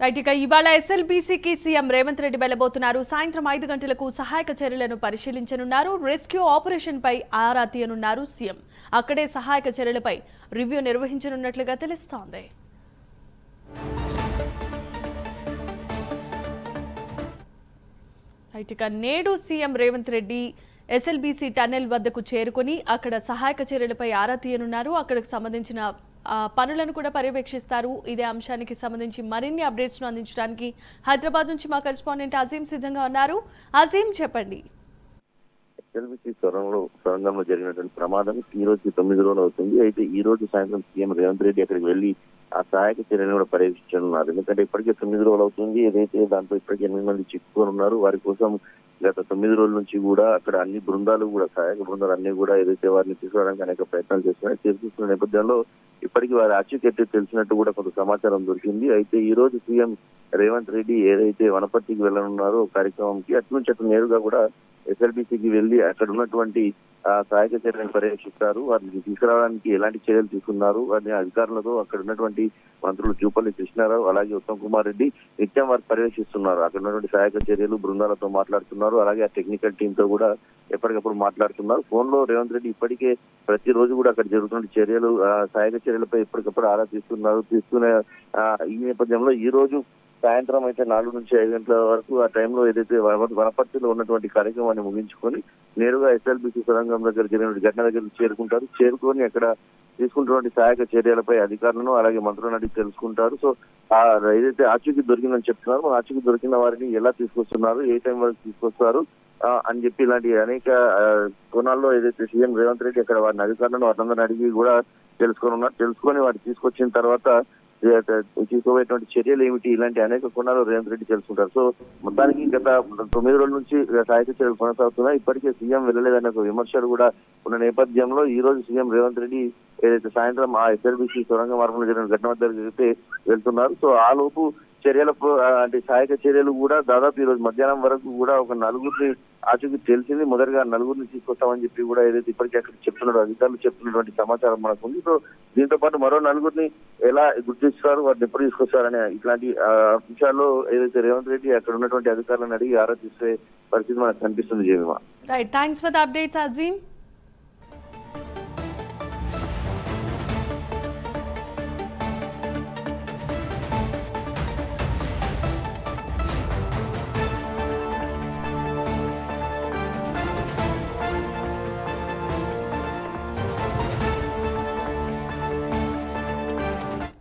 Right, ఇక ఇవాళ ఎస్ఎల్బీసీకి CM Revanth Reddy వెళ్లబోతున్నారు. సాయంత్రం 5 గంటలకు సహాయక చర్యలను పరిశీలించనున్నారు. రెస్క్యూ ఆపరేషన్ పై ఆరా తీయనున్నారు సీఎం. అక్కడే సహాయక చర్యలపై రివ్యూ నిర్వహించనున్నట్లుగా తెలుస్తోంది. రైట్, ఇక నేడు CM Revanth Reddy SLBC tunnel వద్దకు చేరుకుని అక్కడ సహాయక చర్యలపై ఆరా తీయనున్నారు. అక్కడికి సంబంధించిన పనులను కూడా పర్యవేక్షిస్తారు. ఇదే అంశానికి సంబంధించి మరిన్ని అప్డేట్స్ ను అందించడానికి హైదరాబాద్ నుంచి మా కరెస్పాండెంట్ అజీం సిద్ధంగా ఉన్నారు. అజీం, చెప్పండి. ఎస్ఎల్బీసీ సొరంగంలో జరిగినటువంటి ప్రమాదం ఈ రోజు 9 రోజులు అవుతుంది. అయితే ఈ రోజు సాయంత్రం సీఎం రేవంత్ రెడ్డి అక్కడికి వెళ్లి ఆ సహాయక చర్యలను కూడా పర్యవేక్షించనున్నారు. ఎందుకంటే ఇప్పటికే 9 రోజులు అవుతుంది. ఏదైతే దాంట్లో ఇప్పటికే 8 మంది చిక్కుకొని ఉన్నారు. వారి కోసం గత 9 రోజుల నుంచి కూడా అక్కడ అన్ని బృందాలు కూడా సహాయక బృందాలు అన్ని కూడా ఏదైతే వారిని తీసుకోవడానికి అనేక ప్రయత్నాలు చేస్తున్నాయి. చేస్తున్న నేపథ్యంలో ఇప్పటికీ వారి ఆచూకీ తెలిసినట్టు కూడా కొంత సమాచారం దొరికింది. అయితే ఈ రోజు సీఎం రేవంత్ రెడ్డి ఏదైతే వనపర్తికి వెళ్ళనున్నారో కార్యక్రమంకి అటు నుంచి అటు నేరుగా కూడా ఎస్ఎల్బీసీకి వెళ్లి అక్కడ ఉన్నటువంటి సహాయక చర్యలను పర్యవేక్షిస్తారు. వారిని తీసుకురావడానికి ఎలాంటి చర్యలు తీసుకున్నారు వారిని అధికారులతో అక్కడ ఉన్నటువంటి మంత్రులు జూపల్లి కృష్ణారావు అలాగే ఉత్తమ్ కుమార్ రెడ్డి నిత్యం వారు పర్యవేక్షిస్తున్నారు. అక్కడ ఉన్నటువంటి సహాయక చర్యలు బృందాలతో మాట్లాడుతున్నారు. అలాగే ఆ టెక్నికల్ టీమ్ తో కూడా ఎప్పటికప్పుడు మాట్లాడుతున్నారు. ఫోన్ లో రేవంత్ రెడ్డి ఇప్పటికే ప్రతిరోజు కూడా అక్కడ జరుగుతున్న చర్యలు సహాయక చర్యలపై ఎప్పటికప్పుడు ఆరా తీసుకునే ఈ నేపథ్యంలో ఈ రోజు సాయంత్రం అయితే 4 నుంచి 5 గంటల వరకు ఆ టైంలో ఏదైతే వనపర్తిలో ఉన్నటువంటి కార్యక్రమాన్ని ముగించుకొని నేరుగా ఎస్ఎల్బీసీ సొరంగం దగ్గర జరిగిన ఘటన దగ్గరకు చేరుకుంటారు. చేరుకొని అక్కడ తీసుకుంటున్నటువంటి సహాయక చర్యలపై అధికారులను అలాగే మంత్రులను అడిగి తెలుసుకుంటారు. సో ఏదైతే ఆచూకీ దొరికిందని చెప్తున్నారు, ఆచూకీ దొరికిన వారిని ఎలా తీసుకొస్తున్నారు, ఏ టైం వరకు తీసుకొస్తారు అని చెప్పి ఇలాంటి అనేక కోణాల్లో ఏదైతే సీఎం రేవంత్ రెడ్డి అక్కడ వారిని అధికారులను వారందరిని అడిగి కూడా తెలుసుకొని వారిని తీసుకొచ్చిన తర్వాత తీసుకోబోయేటువంటి చర్యలు ఏమిటి ఇలాంటి అనేక కోణాలు రేవంత్ రెడ్డి తెలుసుకుంటారు. సో మొత్తానికి గత 9 రోజుల నుంచి సహాయక చర్యలు కొనసాగుతున్నాయి. ఇప్పటికే సీఎం వెళ్ళలేదనే ఒక విమర్శలు కూడా ఉన్న నేపథ్యంలో ఈ రోజు సీఎం రేవంత్ రెడ్డి ఏదైతే సాయంత్రం ఆ ఎస్ఎల్బీసీ సొరంగ మార్గంలో జరిగిన ఘటన వద్దకు వెళ్తున్నారు. సో ఆ లోపు చర్యలకు అంటే సహాయక చర్యలు కూడా దాదాపు ఈ రోజు మధ్యాహ్నం వరకు కూడా ఒక 4గురిని ఆచూకీ తెలిసింది. మొదటిగా 4గురిని తీసుకొస్తామని చెప్పి కూడా ఏదైతే ఇప్పటికీ అక్కడ చెప్తున్నారో అధికారులు చెప్తున్నటువంటి సమాచారం మనకు ఉంది. సో దీంతో పాటు మరో 4గురిని ఎలా గుర్తిస్తారు, వారిని ఎప్పుడు తీసుకొస్తారనే ఇట్లాంటి విషయాల్లో ఏదైతే రేవంత్ రెడ్డి అక్కడ ఉన్నటువంటి అధికారులను అడిగి ఆరా తీసే పరిస్థితి మనకు కనిపిస్తుంది. Jemimah, right, thanks for the updates Azeem.